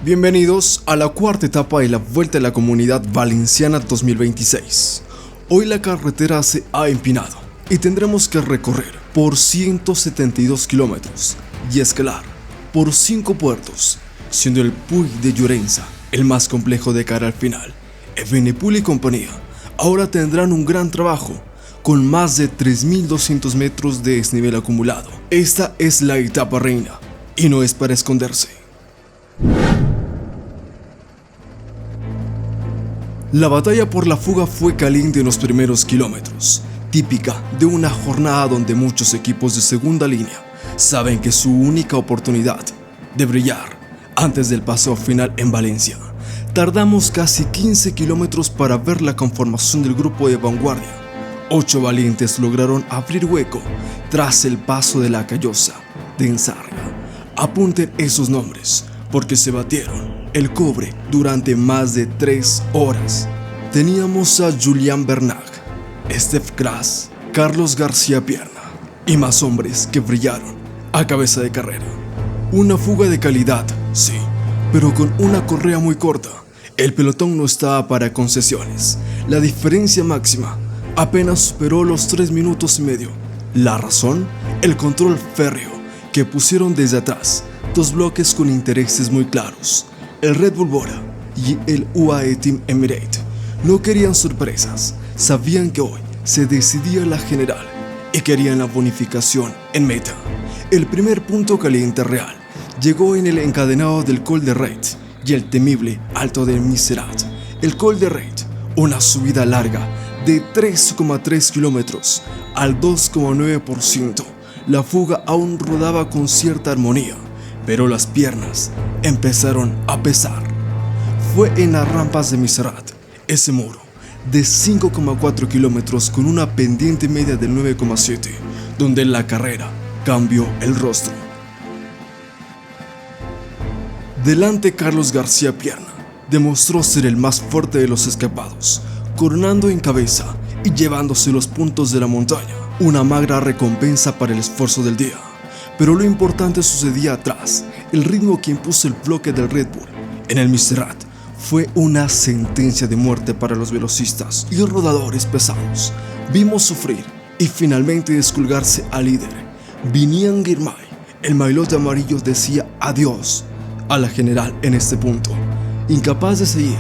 Bienvenidos a la cuarta etapa de la Vuelta a la Comunidad Valenciana 2026. Hoy la carretera se ha empinado y tendremos que recorrer por 172 kilómetros y escalar por 5 puertos, siendo el Puig de Llorença el más complejo de cara al final. Evenepoel y compañía ahora tendrán un gran trabajo con más de 3.200 metros de desnivel acumulado. Esta es la etapa reina y no es para esconderse. La batalla por la fuga fue caliente en los primeros kilómetros, típica de una jornada donde muchos equipos de segunda línea saben que su única oportunidad de brillar antes del paso final en Valencia. Tardamos casi 15 kilómetros para ver la conformación del grupo de vanguardia. 8 valientes lograron abrir hueco tras el paso de la Callosa de Ensarga. Apunten esos nombres porque se batieron el cobre durante más de 3 horas. Teníamos a Julian Bernat, Stef Kras, Carlos García Pierna y más hombres que brillaron a cabeza de carrera. Una fuga de calidad, sí, pero con una correa muy corta. El pelotón no estaba para concesiones. La diferencia máxima apenas superó los 3 minutos y medio. La razón, el control férreo que pusieron desde atrás, 2 bloques con intereses muy claros. El Red Bull Bora y el UAE Team Emirates no querían sorpresas, sabían que hoy se decidía la general y querían la bonificación en meta. El primer punto caliente real llegó en el encadenado del Col de Retz y el temible Alto del Miserat. El Col de Retz, una subida larga de 3,3 kilómetros al 2,9%. La fuga aún rodaba con cierta armonía, pero las piernas empezaron a pesar. Fue en las rampas de Miserat, ese muro de 5,4 kilómetros con una pendiente media del 9,7, donde la carrera cambió el rostro. Delante Carlos García Pierna demostró ser el más fuerte de los escapados, coronando en cabeza y llevándose los puntos de la montaña, una magra recompensa para el esfuerzo del día. Pero lo importante sucedía atrás. El ritmo que impuso el bloque del Red Bull en el Miserat fue una sentencia de muerte para los velocistas y rodadores pesados. Vimos sufrir y finalmente descolgarse al líder. Biniam Girmay, el mailote amarillo, decía adiós a la general en este punto, incapaz de seguir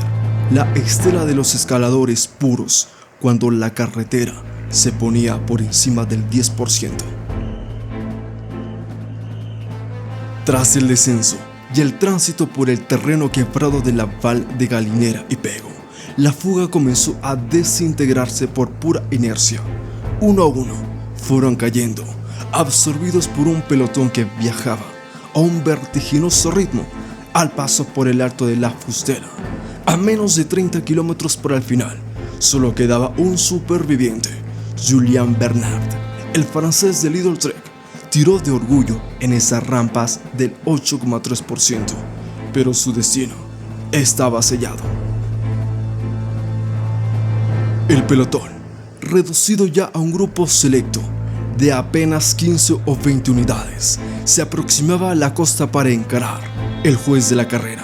la estela de los escaladores puros cuando la carretera se ponía por encima del 10%. Tras el descenso y el tránsito por el terreno quebrado de la Val de Galinera y Pego, la fuga comenzó a desintegrarse por pura inercia. Uno a uno fueron cayendo, absorbidos por un pelotón que viajaba a un vertiginoso ritmo al paso por el Alto de la Fustera. A menos de 30 kilómetros para el final, solo quedaba un superviviente, Julian Bernat, el francés del Lidl Trek. Tiró de orgullo en esas rampas del 8,3%, pero su destino estaba sellado. El pelotón, reducido ya a un grupo selecto de apenas 15 o 20 unidades, se aproximaba a la costa para encarar el juez de la carrera,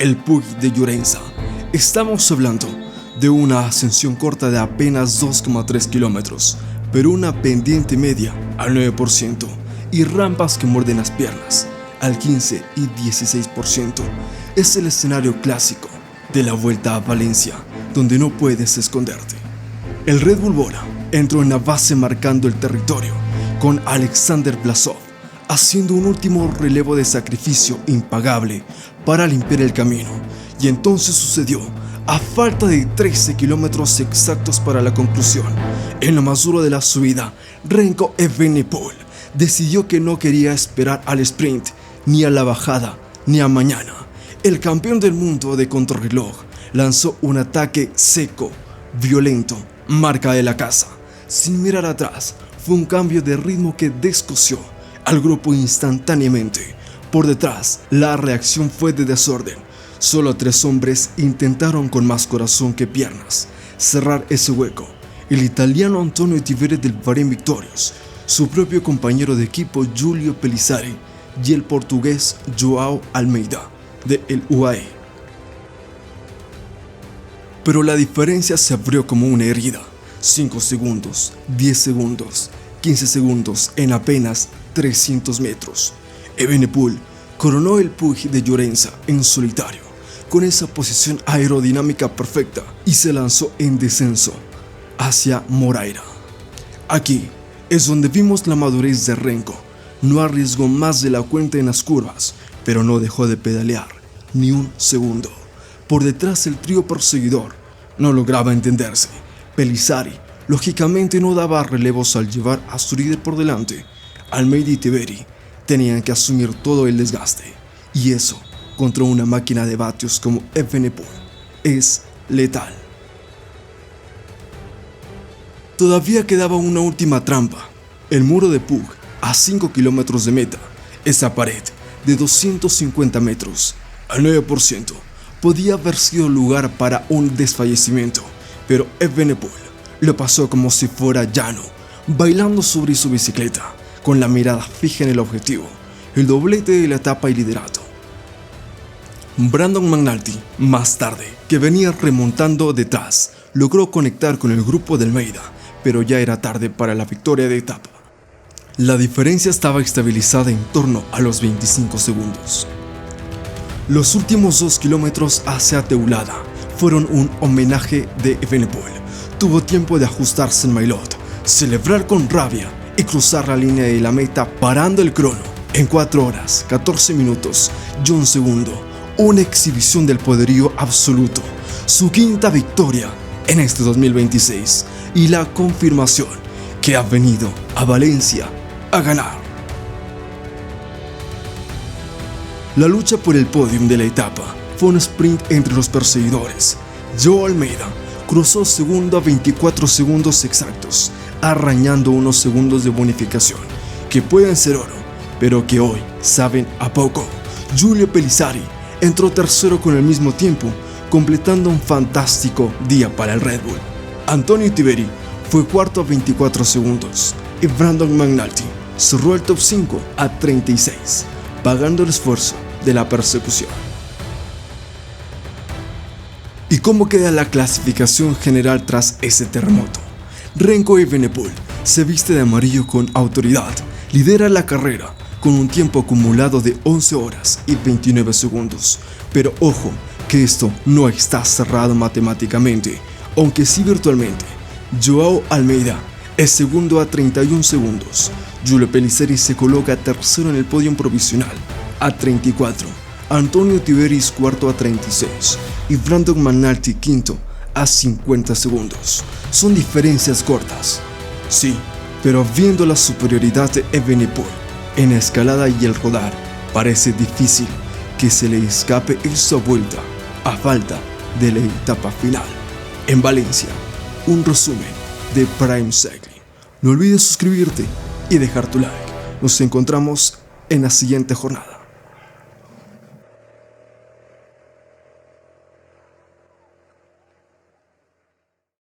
el Puig de Llorença. Estamos hablando de una ascensión corta de apenas 2,3 kilómetros, pero una pendiente media al 9% y rampas que muerden las piernas al 15 y 16%. Es el escenario clásico de la Vuelta a Valencia, donde no puedes esconderte. El Red Bull Bora entró en la base marcando el territorio, con Alexander Vlasov haciendo un último relevo de sacrificio impagable para limpiar el camino. Y entonces sucedió. A falta de 13 kilómetros exactos para la conclusión, en lo más duro de la subida, Remco Evenepoel decidió que no quería esperar al sprint, ni a la bajada, ni a mañana. El campeón del mundo de contrarreloj lanzó un ataque seco, violento, marca de la casa. Sin mirar atrás, fue un cambio de ritmo que descosió al grupo instantáneamente. Por detrás, la reacción fue de desorden. Solo 3 hombres intentaron con más corazón que piernas cerrar ese hueco. El italiano Antonio Tiberi del Bahrein Victorious, su propio compañero de equipo Giulio Pellizzari y el portugués João Almeida del UAE. Pero la diferencia se abrió como una herida. 5 segundos, 10 segundos, 15 segundos en apenas 300 metros. Evenepoel coronó el Puig de Llorenza en solitario, con esa posición aerodinámica perfecta, y se lanzó en descenso hacia Moraira. Aquí es donde vimos la madurez de Renko. No arriesgó más de la cuenta en las curvas, pero no dejó de pedalear ni un segundo. Por detrás el trío perseguidor no lograba entenderse. Pellizzari lógicamente no daba relevos al llevar a su líder por delante. Almeida y Tiberi tenían que asumir todo el desgaste, y eso contra una máquina de vatios como Evenepoel es letal. Todavía quedaba una última trampa: el muro de Puig a 5 kilómetros de meta. Esa pared de 250 metros al 9% podía haber sido lugar para un desfallecimiento, pero Evenepoel lo pasó como si fuera llano, bailando sobre su bicicleta, con la mirada fija en el objetivo, el doblete de la etapa y liderato. Brandon McNulty, más tarde, que venía remontando detrás, logró conectar con el grupo de Almeida, pero ya era tarde para la victoria de etapa. La diferencia estaba estabilizada en torno a los 25 segundos. Los últimos 2 kilómetros hacia Teulada fueron un homenaje de Evenepoel. Tuvo tiempo de ajustarse en Maillot, celebrar con rabia y cruzar la línea de la meta parando el crono en 4 horas, 14 minutos y 1 segundo. Una exhibición del poderío absoluto, su quinta victoria en este 2026 y la confirmación que ha venido a Valencia a ganar. La lucha por el podium de la etapa fue un sprint entre los perseguidores. Joao Almeida cruzó segundo a 24 segundos exactos, arañando unos segundos de bonificación que pueden ser oro, pero que hoy saben a poco. Giulio Pellizzari entró tercero con el mismo tiempo, completando un fantástico día para el Red Bull. Antonio Tiberi fue cuarto a 24 segundos y Brandon McNulty cerró el top 5 a 36, pagando el esfuerzo de la persecución. ¿Y cómo queda la clasificación general tras ese terremoto? Renko Evenepoel se viste de amarillo con autoridad, lidera la carrera con un tiempo acumulado de 11 horas y 29 segundos. Pero ojo, que esto no está cerrado matemáticamente, aunque sí virtualmente. Joao Almeida es segundo a 31 segundos. Giulio Pellizzari se coloca tercero en el podio provisional a 34. Antonio Tiberi es cuarto a 36 y Brandon McNulty quinto a 50 segundos. Son diferencias cortas, sí, pero viendo la superioridad de Evenepoel en la escalada y el rodar, parece difícil que se le escape esta vuelta a falta de la etapa final. En Valencia, un resumen de Prime Cycling. No olvides suscribirte y dejar tu like. Nos encontramos en la siguiente jornada.